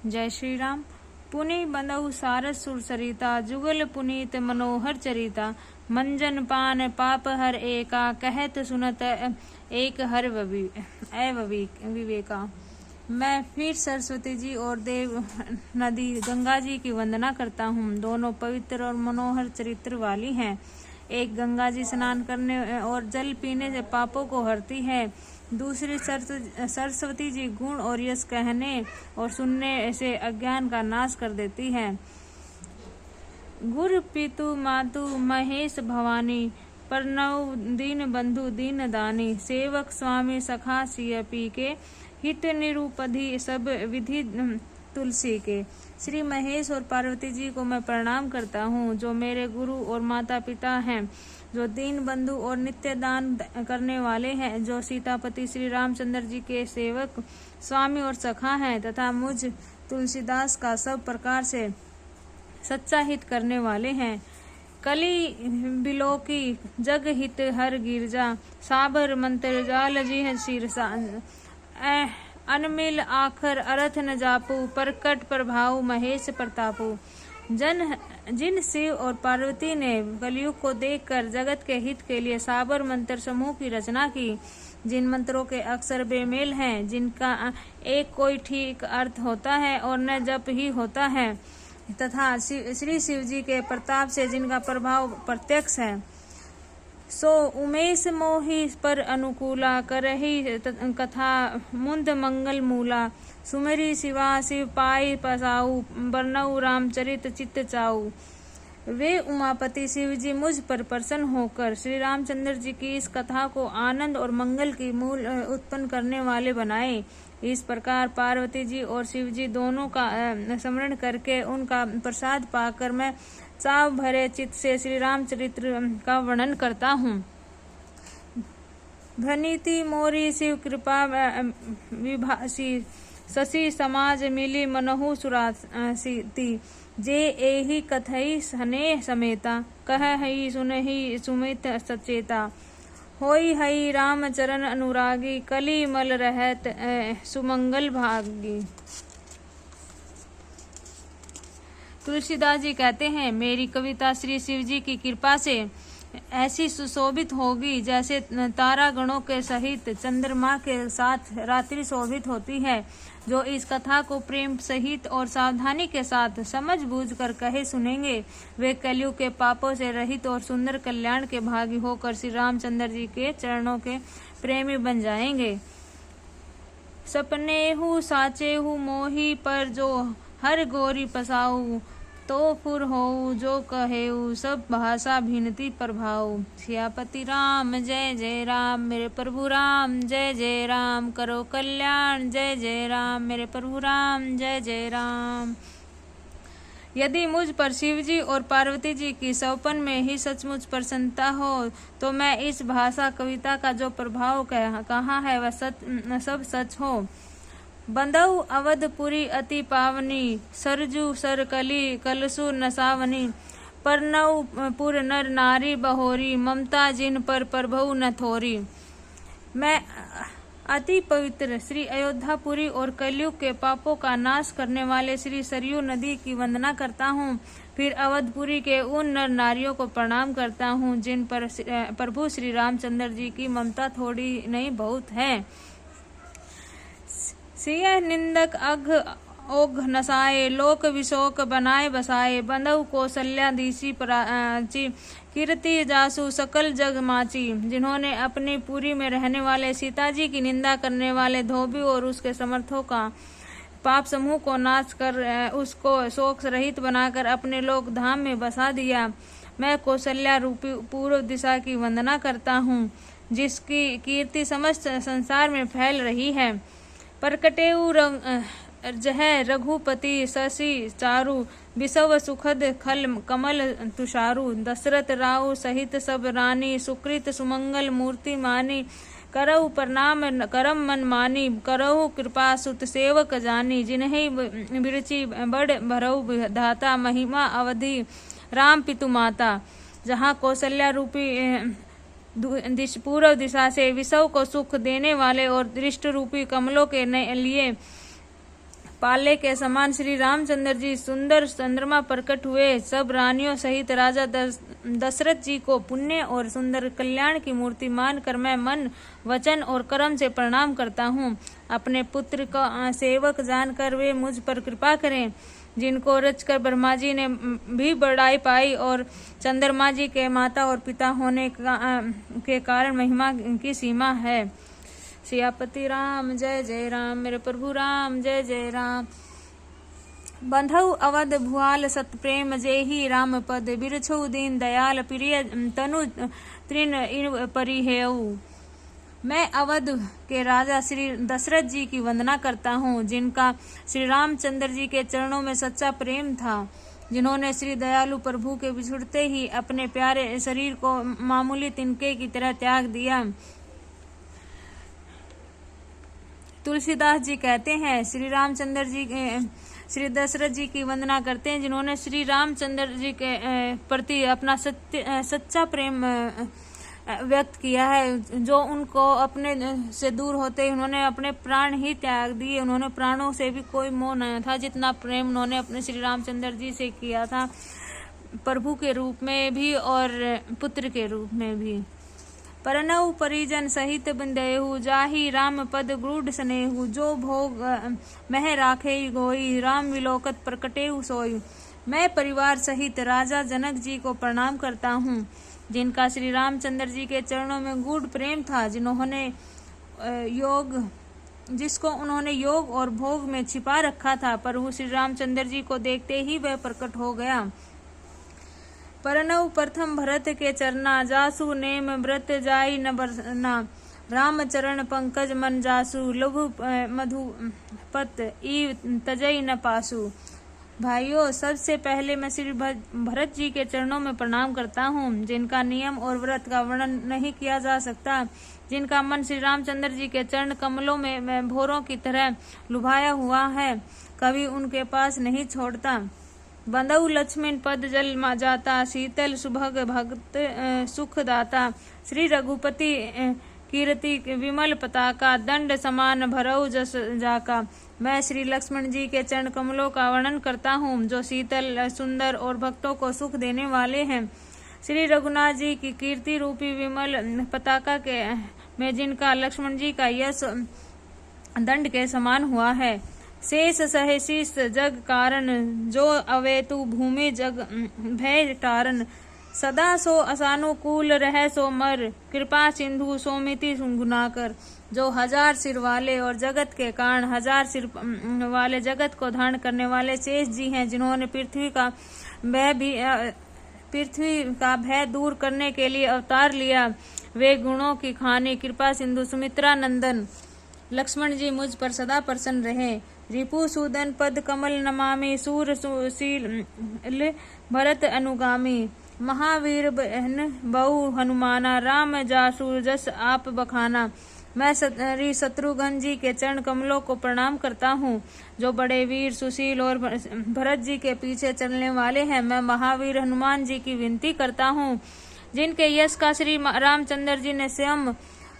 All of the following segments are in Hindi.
जय श्री राम। पुनि बंदऊ सारस सुर सरिता, जुगल पुनीत मनोहर चरिता। मंजन पान पाप हर एका, कहत सुनत एक हर विवेका। मैं फिर सरस्वती जी और देव नदी गंगा जी की वंदना करता हूँ। दोनों पवित्र और मनोहर चरित्र वाली हैं। एक गंगा जी स्नान करने और जल पीने से पापों को हरती है, दूसरी सरस्वती जी गुण और यश कहने और सुनने से अज्ञान का नाश कर देती है। गुरु पितु मातु महेश भवानी, प्रणव दीन बंधु दीन दानी। सेवक स्वामी सखा सिय पी के, हित निरूपधि सब विधि तुलसी के। श्री महेश और पार्वती जी को मैं प्रणाम करता हूँ, जो मेरे गुरु और माता पिता हैं, जो दीन बंधु और नित्य दान करने वाले हैं, जो सीतापति श्री रामचंद्र जी के सेवक स्वामी और सखा हैं, तथा मुझ तुलसीदास का सब प्रकार से सच्चा हित करने वाले हैं। कली बिलोकी जग हित हर गिरजा, साबर मंत्र जाल जी शीरसा। अनमिल आखर अर्थ न जापू, परकट प्रभाव महेश प्रतापू। जिन शिव और पार्वती ने कलयुग को देखकर जगत के हित के लिए साबर मंत्र समूह की रचना की, जिन मंत्रों के अक्षर बेमेल हैं, जिनका एक कोई ठीक अर्थ होता है और न जप ही होता है, तथा श्री शिव जी के प्रताप से जिनका प्रभाव प्रत्यक्ष है, सो उमेश मोहि पर अनुकूला, करही कथा मुंद मंगल मूला। सुमेरी शिवा शिव पाई पसाऊ, बरनऊ रामचरित चित्त चाऊ। वे उमापति शिव जी मुझ पर प्रसन्न होकर श्री रामचंद्र जी की इस कथा को आनंद और मंगल की मूल उत्पन्न करने वाले बनाए। इस प्रकार पार्वती जी और शिव जी दोनों का स्मरण करके उनका प्रसाद पाकर मैं चाव भरे चित्त से श्री रामचरित्र का वर्णन करता हूँ। भनीति मोरी शिव कृपा विभासी, शशि समाज मिली मनहु सुरासी। जे एहि कथई स्नेह समेता, कह हई सुनहि सुमित सचेता। होई हई राम चरण अनुरागी, कली मल रहत सुमंगल भागी। तुलसीदास जी कहते हैं, मेरी कविता श्री शिव जी की कृपा से ऐसी सुशोभित होगी जैसे तारा गणों के सहित चंद्रमा के साथ रात्रि शोभित होती है। जो इस कथा को प्रेम सहित और सावधानी के साथ समझ बूझ कर कहे सुनेंगे, वे कलयुग के पापों से रहित और सुंदर कल्याण के भागी होकर श्री रामचंद्र जी के चरणों के प्रेमी बन जाएंगे। सपने हु साचे हु मोही, पर जो हर गोरी पसाऊ। तो फुर हो जो कहेऊ, सब भाषा भिन्नति प्रभाव। सियापति राम जय जय राम, मेरे प्रभु राम जय जय राम। करो कल्याण जय जय राम, मेरे प्रभु राम जय जय राम। यदि मुझ पर शिव जी और पार्वती जी की सौपन में ही सचमुच प्रसन्नता हो, तो मैं इस भाषा कविता का जो प्रभाव कहा है वह सब सच हो। बंदऊ अवधपुरी अति पावनी, सरजू सरकली कलसु नसावनी। परनऊ पुर नर नारी बहोरी, ममता जिन पर प्रभु न थोरी। मैं अति पवित्र श्री अयोध्यापुरी और कलयुग के पापों का नाश करने वाले श्री सरयू नदी की वंदना करता हूँ। फिर अवधपुरी के उन नर नारियों को प्रणाम करता हूँ, जिन पर प्रभु श्री रामचंद्र जी की ममता थोड़ी नहीं बहुत है। सिय निंदक अघ ओघ नसाए, लोक विशोक बनाए बसाए। बंधु कौशल्याधीशी प्राची, कीर्ति जासु सकल जग माची। जिन्होंने अपनी पुरी में रहने वाले सीता जी की निंदा करने वाले धोबी और उसके समर्थों का पाप समूह को नाश कर उसको शोक रहित बनाकर अपने लोक धाम में बसा दिया। मैं कौशल्या रूपी पूर्व दिशा की वंदना करता हूँ, जिसकी कीर्ति समस्त संसार में फैल रही है। परकटेऊ जह रघुपति शशि चारु, विषव सुखद खल कमल तुषारु। दशरथ राउ सहित सब रानी, सुकृत सुमंगल मूर्ति मानी। करऊ प्रणाम करम मन मानी, करऊ कृपा सुत सेवक जानी। जिन्हें बिरची बड़ भरऊ धाता, महिमा अवधि राम पितु माता। जहाँ कौशल्या रूपी पूर्व दिशा से विषव को सुख देने वाले और दृष्ट रूपी कमलों के लिए पाले के समान श्री रामचंद्र जी सुंदर चंद्रमा प्रकट हुए। सब रानियों सहित राजा दशरथ जी को पुण्य और सुंदर कल्याण की मूर्ति मानकर मैं मन, वचन और कर्म से प्रणाम करता हूँ। अपने पुत्र का सेवक जानकर वे मुझ पर कृपा करें, जिनको रचकर ब्रह्मा जी ने भी बड़ाई पाई और चंद्रमा जी के माता और पिता होने के कारण महिमा की सीमा है। सियापति राम जय जय राम, मेरे प्रभु राम जय जय राम। बंधु अवध भुआल सत प्रेम जेहि राम पद, बिरछौ दीन दयाल प्रिय तनु तृण इन परिहेऊ। मैं अवध के राजा श्री दशरथ जी की वंदना करता हूँ, जिनका श्री रामचंद्र जी के चरणों में सच्चा प्रेम था, जिन्होंने श्री दयालु प्रभु के बिछुड़ते ही अपने प्यारे शरीर को मामूली तिनके की तरह त्याग दिया। तुलसीदास जी कहते हैं, श्री दशरथ जी की वंदना करते हैं, जिन्होंने श्री रामचंद्र जी के प्रति अपना सच्चा प्रेम व्यक्त किया है, जो उनको अपने से दूर होते ही उन्होंने अपने प्राण ही त्याग दिए। उन्होंने प्राणों से भी कोई मोह नहीं था, जितना प्रेम उन्होंने अपने श्री रामचंद्र जी से किया था, प्रभु के रूप में भी और पुत्र के रूप में भी। परनऊ परिजन सहित बंदेहु, जाहि राम पद गूढ़ स्नेहु, जो भोग मह राखे गोई, राम विलोकत प्रकटेहु सोई। मैं परिवार सहित राजा जनक जी को प्रणाम करता हूँ, जिनका श्री रामचंद्र जी के चरणों में गूढ़ प्रेम था, जिसको उन्होंने योग और भोग में छिपा रखा था, पर वो श्री रामचंद्र जी को देखते ही वह प्रकट हो गया। परनऊ प्रथम भरत के चरना, जासु नेम व्रत जाई न बरना, राम चरण पंकज मन जासु, लघु मधु पत ई तजई न पासु। भाइयों, सबसे पहले मैं श्री भरत जी के चरणों में प्रणाम करता हूँ, जिनका नियम और व्रत का वर्णन नहीं किया जा सकता, जिनका मन श्री रामचंद्र जी के चरण कमलों में भोरों की तरह लुभाया हुआ है, कभी उनके पास नहीं छोड़ता। बंधु लक्ष्मण पद जल जाता, शीतल सुभग भक्त सुख दाता, श्री रघुपति कीर्ति विमल पताका, दंड समान भरऊ जस जाका। मैं श्री लक्ष्मण जी के चरण कमलों का वर्णन करता हूँ, जो शीतल सुंदर और भक्तों को सुख देने वाले हैं। श्री रघुनाथ जी की कीर्ति रूपी विमल पताका के में जिनका लक्ष्मण जी का यश दंड के समान हुआ है। शेष सहे शीस जग कारण, जो अवेतु भूमि जग भय तारण, सदा सो असानुकूल रह सो मर, कृपा सिंधु सोमिति गुनाकर। जो 1000 सिर वाले और जगत के कारण 1000 सिर वाले जगत को धारण करने वाले शेष जी हैं, जिन्होंने पृथ्वी का भय दूर करने के लिए अवतार लिया। वे गुणों की खानी कृपा सिंधु सुमित्रा नंदन लक्ष्मण जी मुझ पर सदा प्रसन्न रहे। रिपु सूदन पद कमल नमामि, सूर सुशील भरत अनुगामी, महावीर बहन बहु हनुमाना, राम जासु जस आप बखाना। मैं शत्रुघ्न जी के चरण कमलों को प्रणाम करता हूँ, जो बड़े वीर सुशील और भरत जी के पीछे चलने वाले हैं। मैं महावीर हनुमान जी की विनती करता हूँ, जिनके यश का श्री रामचंद्र जी ने स्वयं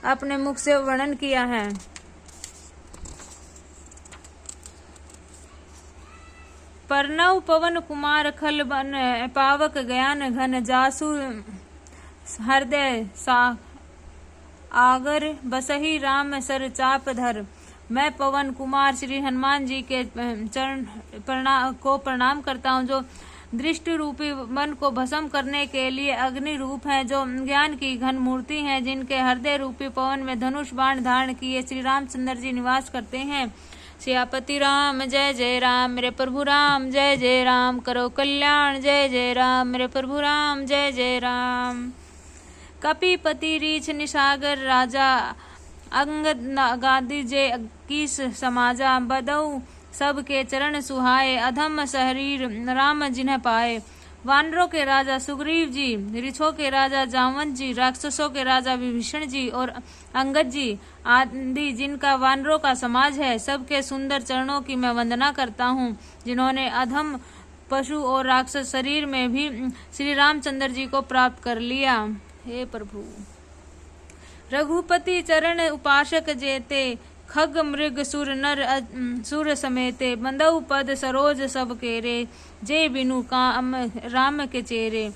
अपने मुख से वर्णन किया है। परनऊ पवन कुमार खल बन, पावक ज्ञान घन, जासु हृदय सा आगर, बसही राम सर चाप धर। मैं पवन कुमार श्री हनुमान जी के चरण को प्रणाम करता हूँ, जो दृष्ट रूपी मन को भस्म करने के लिए अग्नि रूप है, जो ज्ञान की घन मूर्ति है, जिनके हृदय रूपी पवन में धनुष बाण धारण किए श्री रामचंद्र जी निवास करते हैं। सियापति राम जय जय राम, मेरे प्रभु राम जय जय राम, करो कल्याण जय जय राम, मेरे प्रभु राम जय जय राम। कपिपति रीछ निसागर राजा, अंगद गादी जे 21 समाजा, बदऊ सबके चरण सुहाए, अधम शरीर राम जिन्ह पाए। वानरों के राजा सुग्रीव जी, ऋषों के राजा जामवंत जी, राक्षसों के राजा विभीषण जी और अंगद जी आदि जिनका वानरों का समाज है, सबके सुंदर चरणों की मैं वंदना करता हूँ, जिन्होंने अधम पशु और राक्षस शरीर में भी श्री रामचंद्र जी को प्राप्त कर लिया। हे प्रभु, रघुपति चरण उपासक जेते, खग मृग सुर नर सुर समेते, बंदऊ पद सरोज सब केरे, जे बिनु काम राम के चेरे।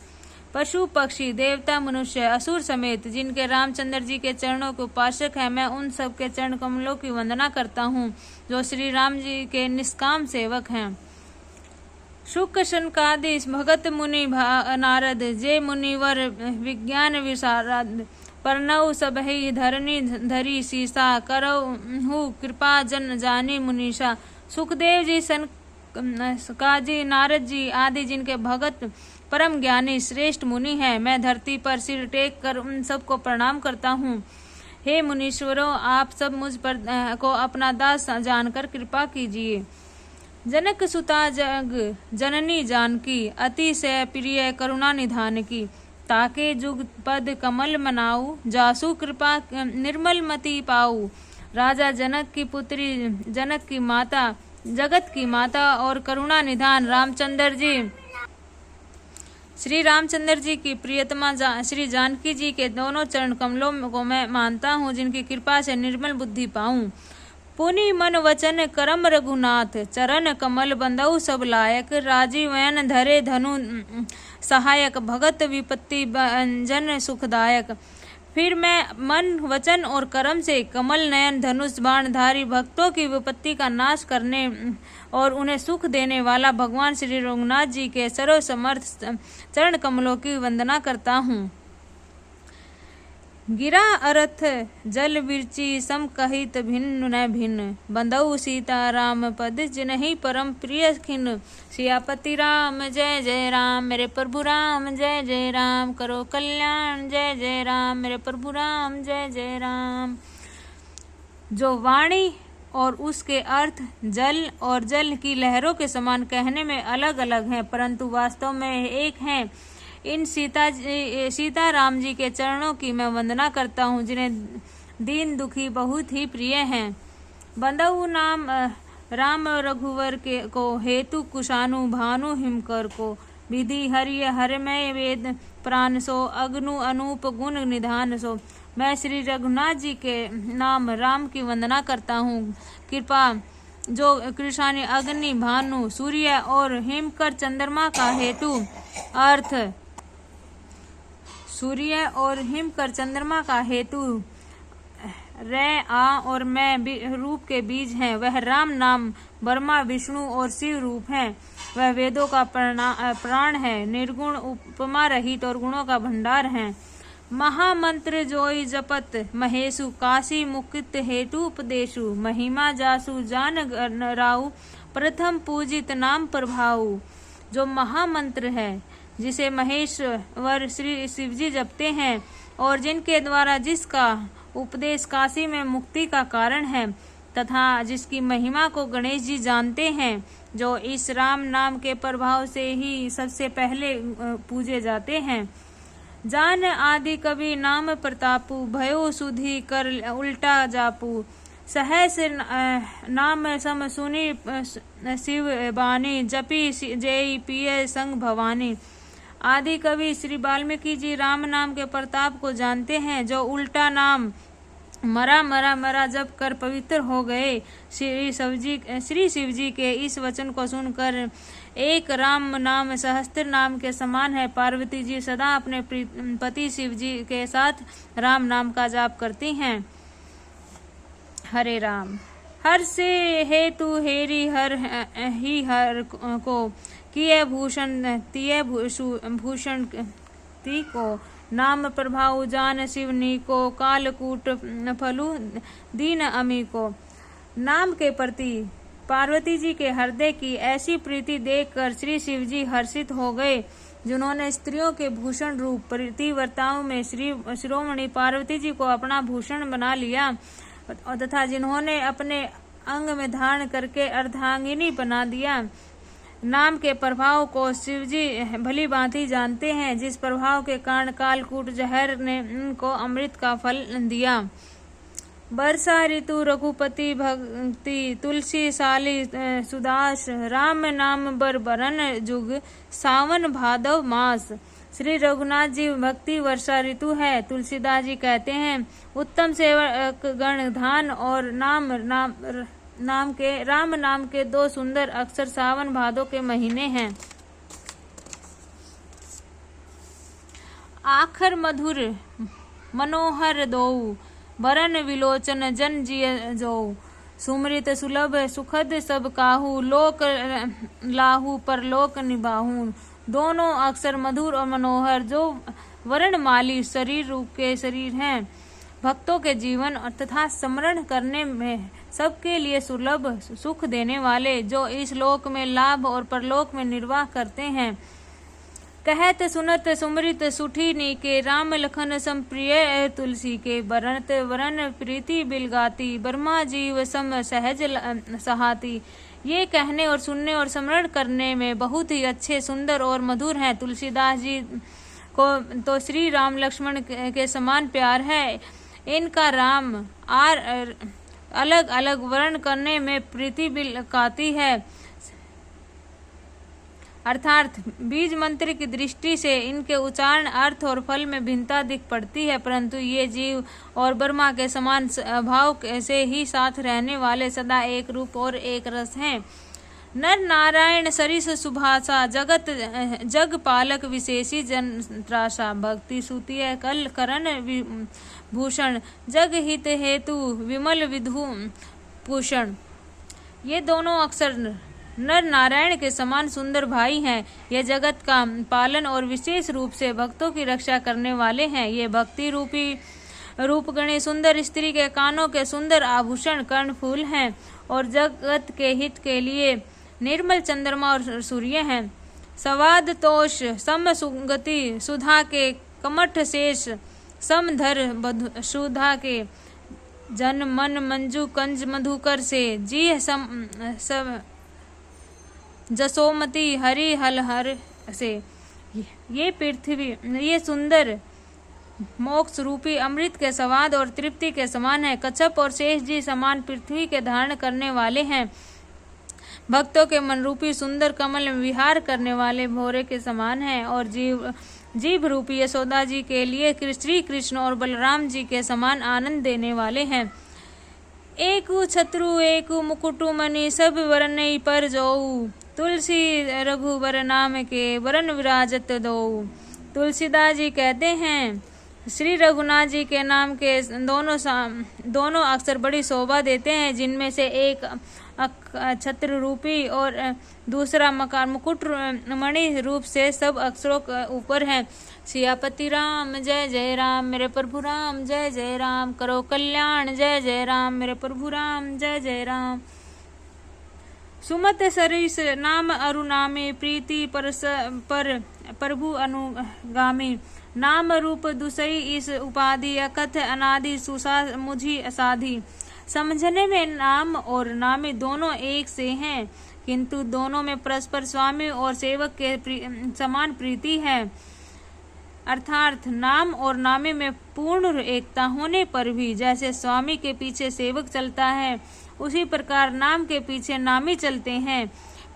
पशु पक्षी देवता मनुष्य असुर समेत जिनके रामचंद्र जी के चरणों के उपासक है, मैं उन सब के चरण कमलों की वंदना करता हूँ जो श्री राम जी के निष्काम सेवक हैं। शुक शनकादि भगत मुनि नारद, जे मुनिवर विज्ञान विशारद, परनऊ सबहि धरनी धरी सीसा, करहु कृपा जन जानी मुनीषा। सुखदेव जी, सनकाजी, नारद जी आदि जिनके भगत परम ज्ञानी श्रेष्ठ मुनि हैं, मैं धरती पर सिर टेक कर उन सबको प्रणाम करता हूँ। हे मुनीश्वरों, आप सब मुझ पर को अपना दास जानकर कृपा कीजिए। जनक सुता जग जननी जानकी, अति से प्रिय करुणा निधान की, ताके जुग पद कमल मनाऊ, जासु कृपा निर्मल मति पाऊ। राजा जनक की पुत्री, जनक की माता, जगत की माता और करुणा निधान रामचंद्र जी, श्री रामचंद्र जी की प्रियतमा श्री जानकी जी के दोनों चरण कमलों को मैं मानता हूँ, जिनकी कृपा से निर्मल बुद्धि पाऊं। पुनि मन वचन करम रघुनाथ, चरण कमल बंदऊ सब लायक, राजीव नयन धरे धनु सहायक, भगत विपत्ति जन सुखदायक। फिर मैं मन वचन और कर्म से कमल नयन धनुष बाणधारी, भक्तों की विपत्ति का नाश करने और उन्हें सुख देने वाला भगवान श्री रघुनाथ जी के सर्व समर्थ चरण कमलों की वंदना करता हूँ। गिरा अर्थ जल विरची सम कहित भिन्न न भिन्न, बंदऊ सीता राम पद जिनहि परम प्रिय खिन। सियापति राम जय जय राम, मेरे प्रभु राम जय जय राम, करो कल्याण जय जय राम, मेरे प्रभु राम जय जय राम। जो वाणी और उसके अर्थ जल और जल की लहरों के समान कहने में अलग अलग हैं, परंतु वास्तव में एक हैं। इन सीता राम जी के चरणों की मैं वंदना करता हूँ, जिन्हें दीन दुखी बहुत ही प्रिय हैं। बंदऊ नाम राम रघुवर के को, हेतु कुशानु भानु हिमकर को, विधि हरिय हरमय वेद प्राण सो, अग्नु अनूप गुण निधान सो। मैं श्री रघुनाथ जी के नाम राम की वंदना करता हूँ। कृपा जो कृषाणी अग्नि भानु सूर्य और हिमकर चंद्रमा का हेतु, अर्थ सूर्य और हिमकर चंद्रमा का हेतु रे आ और मैं रूप के बीज हैं। वह राम नाम ब्रह्मा विष्णु और शिव रूप है। वह वेदों का प्राण है, निर्गुण उपमा रहित और गुणों का भंडार है। महामंत्र जोई जपत महेशु, काशी मुक्ति हेतु उपदेशु, महिमा जासु जान राउ, प्रथम पूजित नाम प्रभाऊ। जो महामंत्र है, जिसे महेश्वर श्री शिवजी जपते हैं और जिनके द्वारा जिसका उपदेश काशी में मुक्ति का कारण है, तथा जिसकी महिमा को गणेश जी जानते हैं, जो इस राम नाम के प्रभाव से ही सबसे पहले पूजे जाते हैं। जान आदि कवि नाम प्रतापु, भयो सुधि कर उल्टा जापू, सहस नाम सम सुनी शिव बानी, जपी जय पिय संग भवानी। आदि कवि श्री वाल्मीकि जी राम नाम के प्रताप को जानते हैं, जो उल्टा नाम मरा मरा मरा जप कर पवित्र हो गए। श्री शिव जी के इस वचन को सुनकर एक राम नाम सहस्त्र नाम के समान है। पार्वती जी सदा अपने पति शिव जी के साथ राम नाम का जाप करती हैं। हरे राम। हर से हेतु हेरी हर ही हर को, किए भूषण तिये भूषण ती को, नाम प्रभाव जान शिवनी को, कालकूट फलु दीन अमी को। नाम के प्रति पार्वती जी के हृदय की ऐसी प्रीति देखकर श्री शिव जी हर्षित हो गए, जिन्होंने स्त्रियों के भूषण रूप पतिव्रताओं में श्री शिरोमणि पार्वती जी को अपना भूषण बना लिया, तथा जिन्होंने अपने अंग में धारण करके अर्धांगिनी बना दिया। नाम के प्रभाव को शिवजी भली भांति जानते हैं, जिस प्रभाव के कारण कालकूट जहर ने उनको अमृत का फल दिया। वर्षा ऋतु रघुपति भक्ति, तुलसी साली सुदास, राम नाम बर बरन जुग, सावन भादव मास। श्री रघुनाथ जी भक्ति वर्षा ऋतु है। तुलसीदास जी कहते हैं उत्तम सेवक गण धान और राम नाम के दो सुंदर अक्षर सावन भादो के महीने हैं। आखर मधुर मनोहर दोऊ बरन विलोचन जन जिय जोऊ। सुमृत सुलभ सुखद सब काहू लोक लाहू परलोक निबाहू। दोनों अक्षर मधुर और मनोहर जो वर्णमाली शरीर रूप के शरीर हैं, भक्तों के जीवन तथा स्मरण करने में सबके लिए सुलभ सुख देने वाले, जो इस लोक में लाभ और परलोक में निर्वाह करते हैं। कहत सुनत सुमृत सुठी नीके राम लखन संप्रिय तुलसी के। बरनत वरन प्रीति बिलगाती ब्रह्मा जीव सम सहज सहाती। ये कहने और सुनने और स्मरण करने में बहुत ही अच्छे, सुंदर और मधुर हैं। तुलसीदास जी को तो श्री राम लक्ष्मण के समान प्यार है। इनका राम अलग अलग वर्ण करने में प्रीति बिलकाती है, अर्थात बीज मंत्र की दृष्टि से इनके उच्चारण अर्थ और फल में भिन्नता दिख पड़ती है, परंतु ये जीव और ब्रह्मा के समान भाव से ही साथ रहने वाले सदा एक रूप और एक रस हैं। नर नारायण सरिस सुभाषा जग पालक विशेषी जन त्रासा। भक्ति सूतिय कल करण भूषण जग हित हेतु विमल विधु भूषण। ये दोनों अक्षर नर नारायण के समान सुंदर भाई हैं। ये जगत का पालन और विशेष रूप से भक्तों की रक्षा करने वाले हैं। ये भक्ति रूपी रूपगणी सुंदर स्त्री के कानों के सुंदर आभूषण कर्णफूल हैं और जगत के हित के लिए निर्मल चंद्रमा और सूर्य हैं। सवाद तोष सम सुगति सुधा के कमठ शेष समधर सुधा के। जन मन मंजू कंज मधुकर से जी सब जसोमती हरि हलहर से। ये पृथ्वी ये सुंदर मोक्ष रूपी अमृत के स्वाद और तृप्ति के समान है। कच्छप और शेष जी समान पृथ्वी के धारण करने वाले हैं। भक्तों के मन रूपी सुंदर कमल में विहार करने वाले भौरे के समान हैं और जीव रूपी यशोदा जी के लिए श्री कृष्ण और बलराम जी के समान आनंद देने वाले हैं। एकु छत्रु एकु मुकुटु मणि सब वरनई पर जोऊ। तुलसी रघुवर नाम के वरन विराजत दो। तुलसीदास जी कहते हैं श्री रघुनाथ जी के नाम के दोनों अक्षर बड़ी शोभा देते हैं, जिनमें से एक छत्र रूपी और दूसरा मकार मुकुट मणि रूप से सब अक्षरों के ऊपर है। सियापति राम जय जय राम मेरे प्रभु राम जय जय राम। करो कल्याण जय जय राम मेरे प्रभु राम जय जय राम। सुमत सरिस नाम अरुनामी प्रीति पर प्रभु अनुगामी। नाम रूप दुसई इस उपाधि अकथ अनादि सुसा मुझी असाधी। समझने में नाम और नामी दोनों एक से हैं, किंतु दोनों में परस्पर स्वामी और सेवक के समान प्रीति है। अर्थात नाम और नामी में पूर्ण एकता होने पर भी जैसे स्वामी के पीछे सेवक चलता है, उसी प्रकार नाम के पीछे नामी चलते हैं।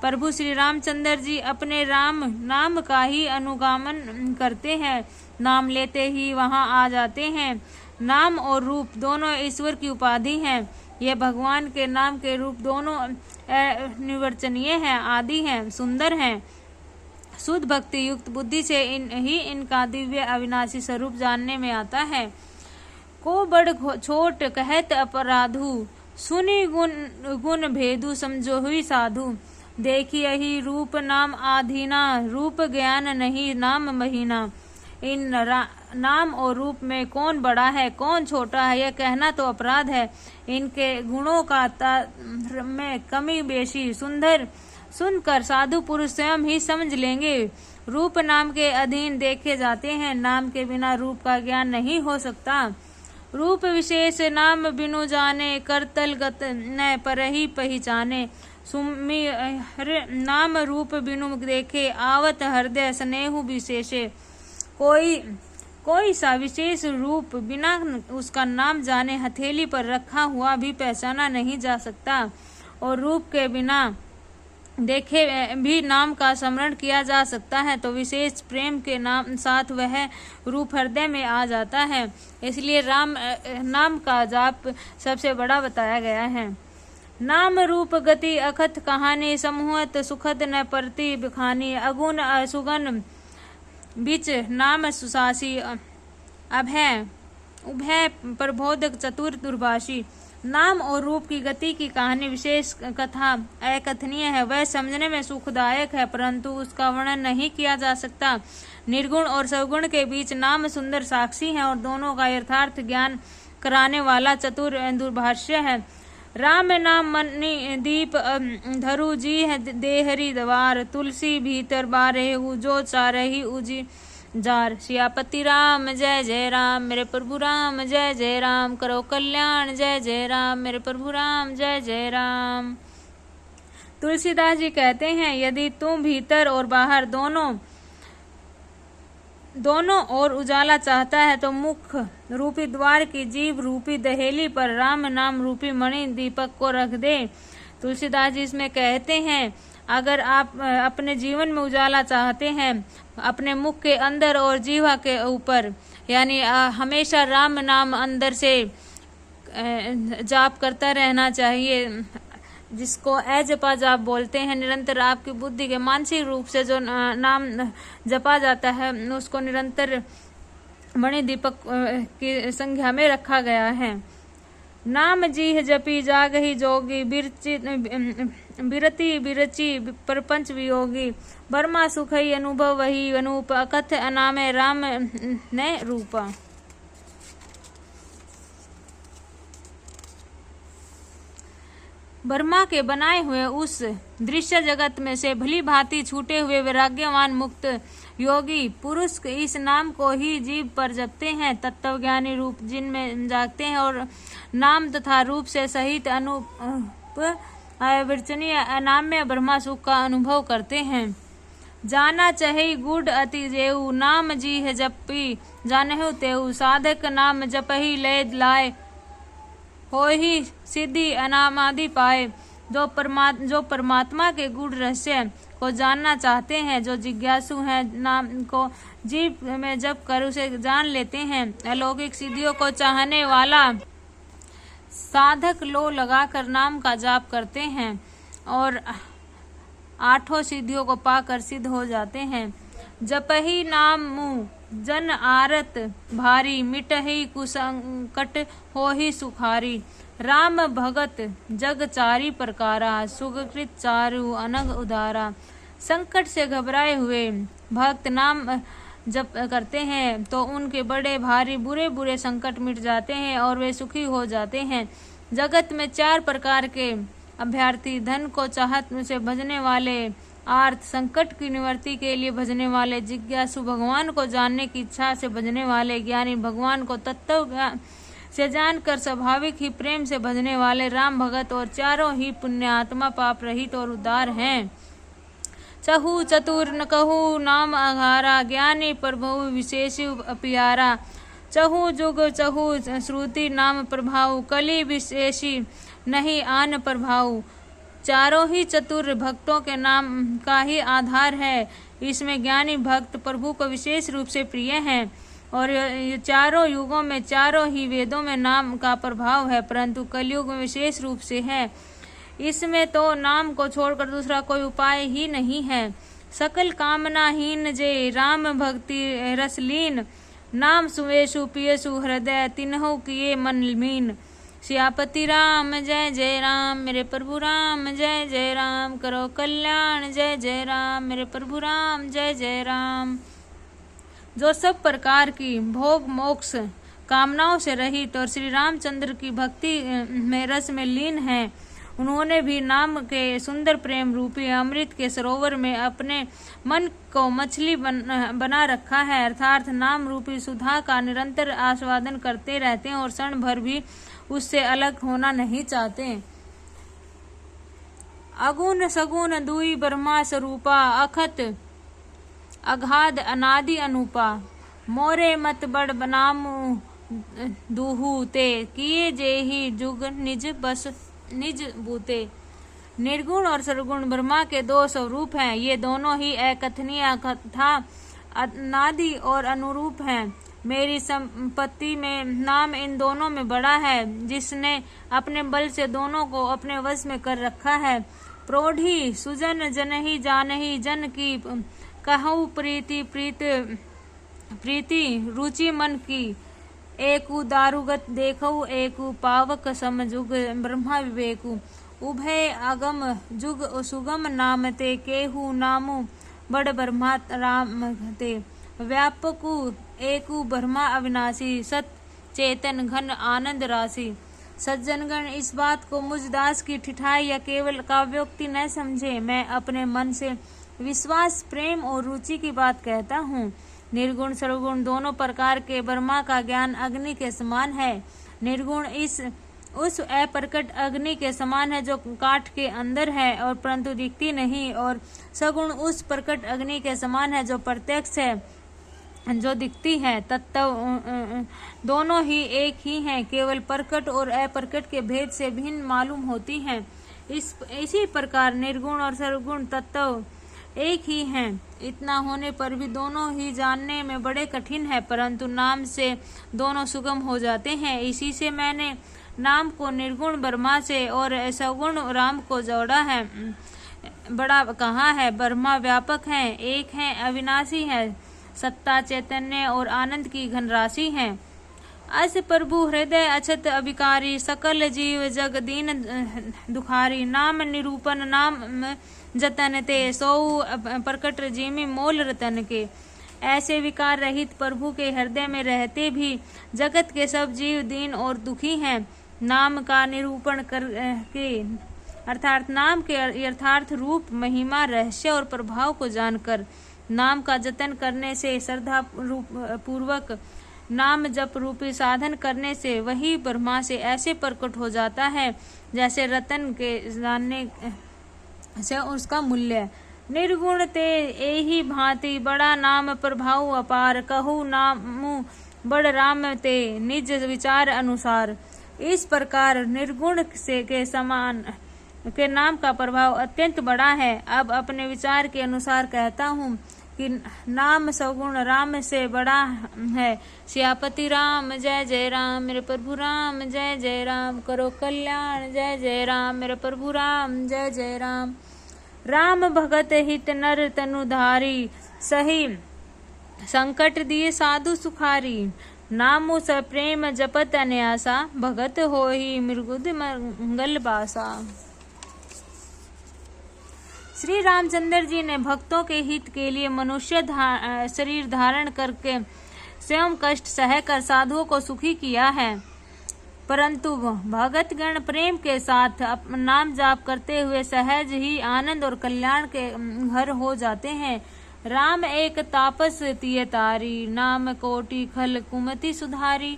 प्रभु श्री रामचंद्र जी अपने राम नाम का ही अनुगामन करते हैं, नाम लेते ही वहां आ जाते हैं। नाम और रूप दोनों ईश्वर की उपाधि हैं। ये भगवान के नाम के रूप दोनों निवर्चनीय हैं, आदि हैं, सुंदर हैं। शुद्ध भक्ति युक्त बुद्धि से इनका दिव्य अविनाशी स्वरूप जानने में आता है। को बड़ छोट कहत अपराधु सुनी गुण भेदु समझो हुई साधु। देखी यही रूप नाम आधीना रूप ज्ञान नहीं नाम महीना। इन नाम और रूप में कौन बड़ा है कौन छोटा है यह कहना तो अपराध है। इनके गुणों का में कमी बेशी सुंदर सुनकर साधु पुरुष स्वयं ही समझ लेंगे। रूप नाम के अधीन देखे जाते हैं, नाम के बिना रूप का ज्ञान नहीं हो सकता। रूप विशेष नाम बिनु जाने करतल गत न पर ही पहचाने। सुमी नाम रूप बिनु देखे आवत हृदय स्नेहु विशेषे। कोई सा विशेष रूप बिना उसका नाम जाने हथेली पर रखा हुआ भी पहचाना नहीं जा सकता, और रूप के बिना देखे भी नाम का स्मरण किया जा सकता है तो विशेष प्रेम के नाम साथ वह रूप हृदय में आ जाता है। इसलिए राम नाम का जाप सबसे बड़ा बताया गया है। नाम रूप गति अखत कहानी समूहत सुखद न परति बिखानी अगुण सुगन बीच नाम सुसासी अभय उभय प्रबोधक चतुर दुर्भाषी। नाम और रूप की गति की कहानी विशेष कथा अकथनीय है। वह समझने में सुखदायक है परंतु उसका वर्णन नहीं किया जा सकता। निर्गुण और सगुण के बीच नाम सुंदर साक्षी है और दोनों का यथार्थ ज्ञान कराने वाला चतुर दुर्भाष्य है। राम नाम मणि दीप धरु जी है देहरी द्वार तुलसी भीतर बारहु जो चारही उजी जार। सियापति राम जय जय राम मेरे प्रभु राम जय जय राम करो कल्याण जय जय राम मेरे प्रभु राम जय जय राम। तुलसीदास जी कहते हैं यदि तुम भीतर और बाहर दोनों ओर उजाला चाहता है तो मुख रूपी द्वार की जीभ रूपी दहेली पर राम नाम रूपी मणि दीपक को रख दे। तुलसीदास जी इसमें कहते हैं अगर आप अपने जीवन में उजाला चाहते हैं अपने मुख के अंदर और जीवा के ऊपर यानी हमेशा राम नाम अंदर से जाप करता रहना चाहिए जिसको जपा जाप बोलते हैं। निरंतर आपकी बुद्धि के मानसिक रूप से जो नाम जपा जाता है उसको निरंतर मणि दीपक की संज्ञा में रखा गया है। नाम जी जपी जागही जोगी बिरति बिरची प्रपंच वियोगी बर्मा सुखई अनुभव वही अनूप अकथ अनामे राम ने रूपा। बर्मा के बनाए हुए उस दृश्य जगत में से भली भांति छूटे हुए वैराग्यवान मुक्त योगी पुरुष इस नाम को ही जीभ पर जपते हैं। तत्वज्ञानी रूप जिनमें जागते हैं और नाम तथा रूप से सहित अनूप अविर्चनीय अनाम्य ब्रह्मा सुख का अनुभव करते हैं। जाना चहे गुड अति जेऊ नाम जी है जपी जानहु तेऊ साधक नाम जपही ले लाए हो ही सिद्धि अनामादि पाए। जो परमात्मा के गुण रहस्य को जानना चाहते हैं जो जिज्ञासु हैं नाम को जीव में जप कर उसे जान लेते हैं। अलौकिक सिद्धियों को चाहने वाला साधक लो लगाकर नाम का जाप करते हैं और 8 सिद्धियों को पाकर सिद्ध हो जाते हैं। जपही नाम मुँह जन आरत भारी मिटही कुसंकट होही सुखारी राम भगत जग चारी प्रकारा सुकृत चारु अनग उदारा। संकट से घबराए हुए भक्त नाम जप करते हैं तो उनके बड़े भारी बुरे बुरे संकट मिट जाते हैं और वे सुखी हो जाते हैं। जगत में 4 प्रकार के अभ्यर्थी धन को चाहत से भजने वाले आर्थ संकट की निवृत्ति के लिए भजने वाले जिज्ञासु भगवान को जानने की इच्छा से भजने वाले ज्ञानी भगवान को तत्व से जानकर स्वाभाविक ही प्रेम से भजने वाले राम भगत और चारों ही पुण्यात्मा पाप रहित और उदार हैं। चहु चतुर न कहु नाम आघारा ज्ञानी प्रभु विशेष प्यारा चहु जुग चहु श्रुति नाम प्रभाव कली विशेषी नहीं आन प्रभाव। चारों ही चतुर भक्तों के नाम का ही आधार है। इसमें ज्ञानी भक्त प्रभु को विशेष रूप से प्रिय हैं और ये चारों युगों में चारों ही वेदों में नाम का प्रभाव है परंतु कलयुग में विशेष रूप से है। इसमें तो नाम को छोड़कर दूसरा कोई उपाय ही नहीं है। सकल कामनाहीन जे राम भक्ति रसलीन नाम सुवेशु पियसु हृदय तिन्हु किए मन मीन। सियापति राम जय जय राम मेरे प्रभु राम जय जय राम करो कल्याण जय जय राम मेरे प्रभु राम जय जय राम। जो सब प्रकार की भोग मोक्ष कामनाओं से रहित और श्री रामचंद्र की भक्ति में रस में लीन है उन्होंने भी नाम के सुंदर प्रेम रूपी अमृत के सरोवर में अपने मन को मछली बना रखा है अर्थात नाम रूपी सुधा का निरंतर आस्वादन करते रहते हैं और क्षण भर भी उससे अलग होना नहीं चाहते। अगुण सगुण दुई ब्रह्मा स्वरूपा अखत अगाध अनादि अनुपा मोरे मत बड़ बनामु दूहू ते किए जेहि जुग निज बस निज बूते। निर्गुण और सर्वगुण ब्रह्मा के दो स्वरूप हैं। ये दोनों ही अकथनीय तथा अनादि और अनुरूप हैं। मेरी संपत्ति में नाम इन दोनों में बड़ा है, जिसने अपने बल से दोनों को अपने वश में कर रखा है। प्रोढ़ी सुजन जनहि जानहि जन की, कहूँ प्रीति प्रीति रुचि मन की। एकु दारुगत देखऊ एकु पावक समजुग ब्रह्मा विवेकु। उभय अगम जुग सुगम नाम ते, केहू नामु बड़ ब्रह्मा राम ते। व्यापकु एकु ब्रह्मा अविनाशी, सत चेतन घन आनंद राशि। सज्जनगण इस बात को मुझ दास की ठिठाई या केवल काव्योक्ति न समझे। मैं अपने मन से विश्वास, प्रेम और रुचि की बात कहता हूँ। निर्गुण सर्वगुण दोनों प्रकार के ब्रह्मा का ज्ञान अग्नि के समान है। निर्गुण उस अप्रकट अग्नि के समान है जो काठ के अंदर है और परंतु दिखती नहीं, और सगुण उस प्रकट अग्नि के समान है जो प्रत्यक्ष है, जो दिखती है। तत्व दोनों ही एक ही हैं, केवल प्रकट और अप्रकट के भेद से भिन्न मालूम होती हैं। इसी प्रकार निर्गुण और सर्वगुण तत्व एक ही हैं। इतना होने पर भी दोनों ही जानने में बड़े कठिन है, परंतु नाम से दोनों सुगम हो जाते हैं। इसी से मैंने नाम को निर्गुण ब्रह्मा से और सगुण राम को जोड़ा है, बड़ा कहा है। ब्रह्मा व्यापक है, एक है, अविनाशी है, सत्ता चैतन्य और आनंद की घन राशि है। अस प्रभु हृदय अछत अभिकारी, सकल जीव जग दीन दुखारी। नाम निरूपण नाम जतन ते, सौ प्रकट जिमि मोल रतन के। ऐसे विकार रहित प्रभु के हृदय में रहते भी जगत के सब जीव दीन और दुखी हैं। नाम का निरूपण करके अर्थात नाम के यथार्थ रूप, महिमा, रहस्य और प्रभाव को जानकर नाम का जतन करने से, श्रद्धा पूर्वक नाम जप रूपी साधन करने से वही ब्रह्मा से ऐसे प्रकट हो जाता है जैसे रतन के जानने से उसका मूल्य। निर्गुण ते एही भांति बड़ा नाम प्रभाव अपार, कहू नामु बड़ राम ते निज विचार अनुसार। इस प्रकार निर्गुण से के समान के नाम का प्रभाव अत्यंत बड़ा है। अब अपने विचार के अनुसार कहता हूँ कि नाम सगुण राम से बड़ा है। सियापति राम जय जय राम, मेरे प्रभु राम जय जय राम। करो कल्याण जय जय राम, मेरे प्रभु राम जय जय राम। राम भगत हित नर तनुधारी, सही संकट दिए साधु सुखारी। नामु स प्रेम जपत अन्यासा, भगत होहि मृगुद मंगल बासा। श्री रामचंद्र जी ने भक्तों के हित के लिए मनुष्य शरीर धारण करके स्वयं कष्ट सहकर साधुओं को सुखी किया है, परंतु भगत गण प्रेम के साथ नाम जाप करते हुए सहज ही आनंद और कल्याण के घर हो जाते हैं। राम एक तापस तियतारी, नाम कोटि खल कुमति सुधारी।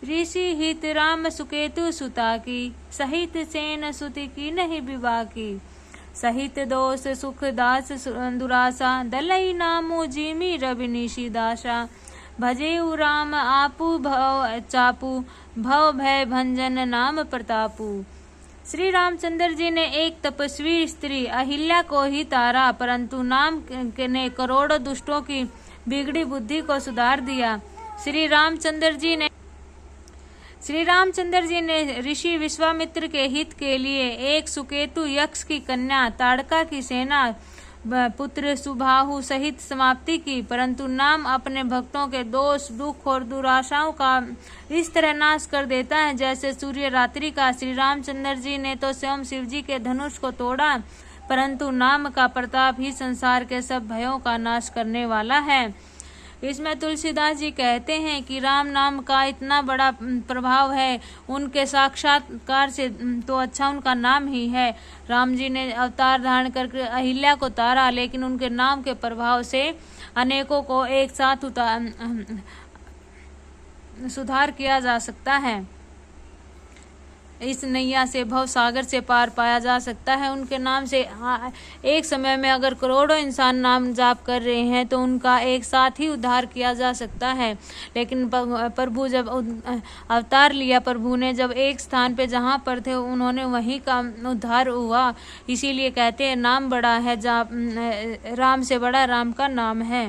ऋषि हित राम सुकेतु सुता की, सहित सेन सुति की नहीं विवाह की। सहित दोष सुख दास दुरासा, दलई नामु जिमि रवि निशि दासा। भजेउ राम आपु भव चापू, भव भय भंजन नाम प्रतापू। श्री रामचंद्र जी ने एक तपस्वी स्त्री अहिल्या को ही तारा, परंतु नाम ने करोड़ों दुष्टों की बिगड़ी बुद्धि को सुधार दिया। श्री रामचंद्र जी ने ऋषि विश्वामित्र के हित के लिए एक सुकेतु यक्ष की कन्या ताड़का की सेना पुत्र सुबाहु सहित समाप्ति की, परंतु नाम अपने भक्तों के दोष दुख और दुराशाओं का इस तरह नाश कर देता है जैसे सूर्य रात्रि का। श्री रामचंद्र जी ने तो स्वयं शिव जी के धनुष को तोड़ा, परंतु नाम का प्रताप ही संसार के सब भयों का नाश करने वाला है। इसमें तुलसीदास जी कहते हैं कि राम नाम का इतना बड़ा प्रभाव है, उनके साक्षात्कार से तो अच्छा उनका नाम ही है। राम जी ने अवतार धारण करके अहिल्या को तारा, लेकिन उनके नाम के प्रभाव से अनेकों को एक साथ सुधार किया जा सकता है। इस नैया से भव सागर से पार पाया जा सकता है। उनके नाम से एक समय में अगर करोड़ों इंसान नाम जाप कर रहे हैं तो उनका एक साथ ही उद्धार किया जा सकता है। लेकिन प्रभु जब अवतार लिया, प्रभु ने जब एक स्थान पे जहाँ पर थे उन्होंने वहीं का उद्धार हुआ। इसीलिए कहते हैं नाम बड़ा है, राम से बड़ा राम का नाम है।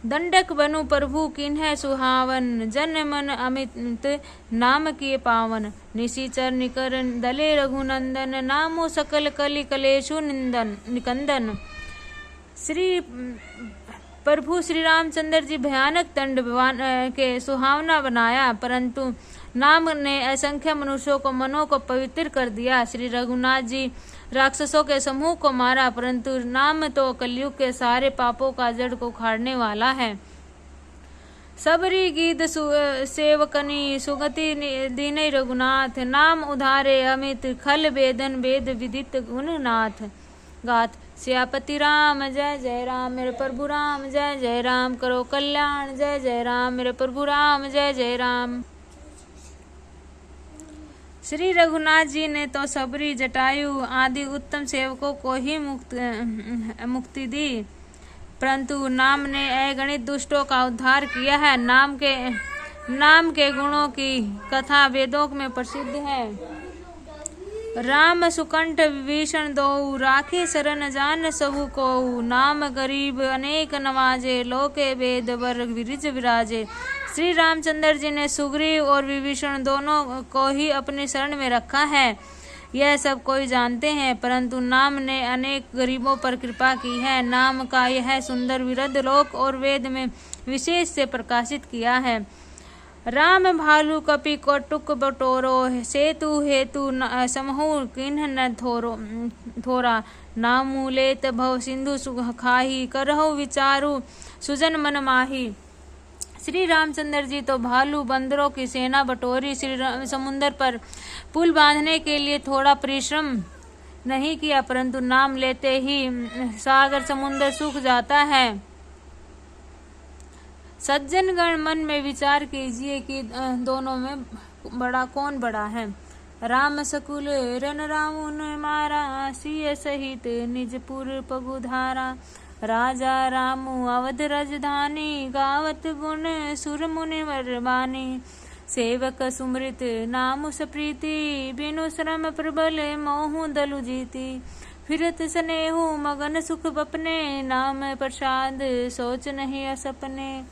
दंडक बनु प्रभु किन्ह सुहावन, जन मन अमित नाम किए पावन। निशिचर निकर दले रघुनंदन, नामो सकल कलि कलेशु निकंदन। श्री प्रभु श्री रामचंद्र जी भयानक दंड के सुहावना बनाया, परंतु नाम ने असंख्य मनुष्यों को मनों को पवित्र कर दिया। श्री रघुनाथ जी राक्षसों के समूह को मारा, परंतु नाम तो कलयुग के सारे पापों का जड़ को उखाड़ने वाला है। सबरी गीत सेवकनी सुगति दीन रघुनाथ, नाम उधारे अमित खल वेदन वेद विदित गुणनाथ। गाथ सियापति राम जय जय राम, मेरे प्रभु राम जय जय राम, करो कल्याण जय जय राम, मेरे प्रभु राम जय जय राम। श्री रघुनाथ जी ने तो सबरी, जटायु आदि उत्तम सेवकों को ही मुक्ति दी, परंतु नाम ने अगणित दुष्टों का उद्धार किया है। नाम के गुणों की कथा वेदों में प्रसिद्ध है। राम सुकंठ विभीषण दो, राखे शरण जान सबु को। नाम गरीब अनेक नवाजे, लोके वेद वर विरिज विराजे। श्री रामचंद्र जी ने सुग्रीव और विभीषण दोनों को ही अपनी शरण में रखा है, यह सब कोई जानते हैं, परंतु नाम ने अनेक गरीबों पर कृपा की है। नाम का यह सुंदर विरध लोक और वेद में विशेष से प्रकाशित किया है। राम भालू कपि कौटुक बटोरो, सेतु हेतु समहु किन्ह न थोरा। नामु लेत भव सिंधु सुखाही, करहु विचारु सुजन मन माही। श्री रामचंद्र जी तो भालू बंदरों की सेना बटोरी। श्री समुद्र पर पुल बांधने के लिए थोड़ा परिश्रम नहीं किया, परंतु नाम लेते ही सागर समुद्र सूख जाता है। सज्जनगण मन में विचार कीजिए कि दोनों में बड़ा कौन बड़ा है। राम सकुल रन रावण मारा, सिय सहित निजपुर पगुधारा। राजा रामु अवध राजधानी, गावत गुण सुर मुनि वरबानी। सेवक सुमृत नाम सप्रीति, बिनु श्रम प्रबल मोहु दलु जीती। फिरत स्नेहु मगन सुख बपने, नाम प्रसाद सोच नहीं असपने।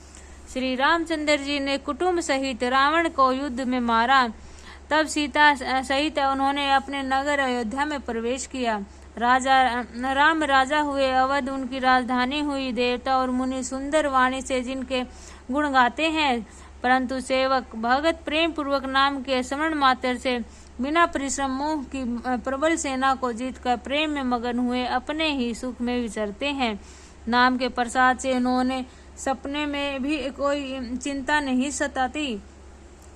श्री रामचंद्र जी ने कुटुंब सहित रावण को युद्ध में मारा, तब सीता सहित उन्होंने अपने नगर अयोध्या में प्रवेश किया। राम राजा हुए, अवध उनकी राजधानी हुई। देवता और मुनि सुंदर वाणी से जिनके गुण गाते हैं, परंतु सेवक भगत प्रेम पूर्वक नाम के स्मरण मात्र से बिना परिश्रम मोह की प्रबल सेना को जीतकर प्रेम में मगन हुए अपने ही सुख में विचरते हैं। नाम के प्रसाद से उन्होंने सपने में भी कोई चिंता नहीं सताती।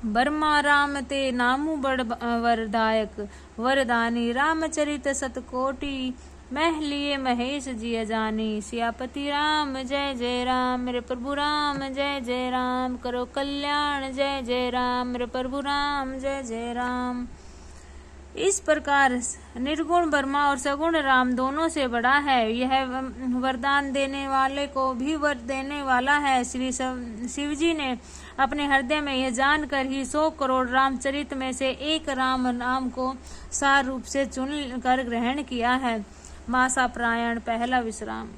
बर्मा राम ते नामु बड़ वरदायक, वरदानी रामचरित सतकोटि। मह लिए महेश जिय जानी, सियापति राम जय जय राम, मेरे प्रभु राम जय जय राम। करो कल्याण जय जय राम, मेरे प्रभु राम जय जय राम। इस प्रकार निर्गुण ब्रह्मा और सगुण राम दोनों से बड़ा है। यह वरदान देने वाले को भी वर देने वाला है। श्री शिव जी ने अपने हृदय में यह जानकर ही 100 करोड़ रामचरित में से एक राम नाम को सार रूप से चुन कर ग्रहण किया है। मासा प्रायण पहला विश्राम।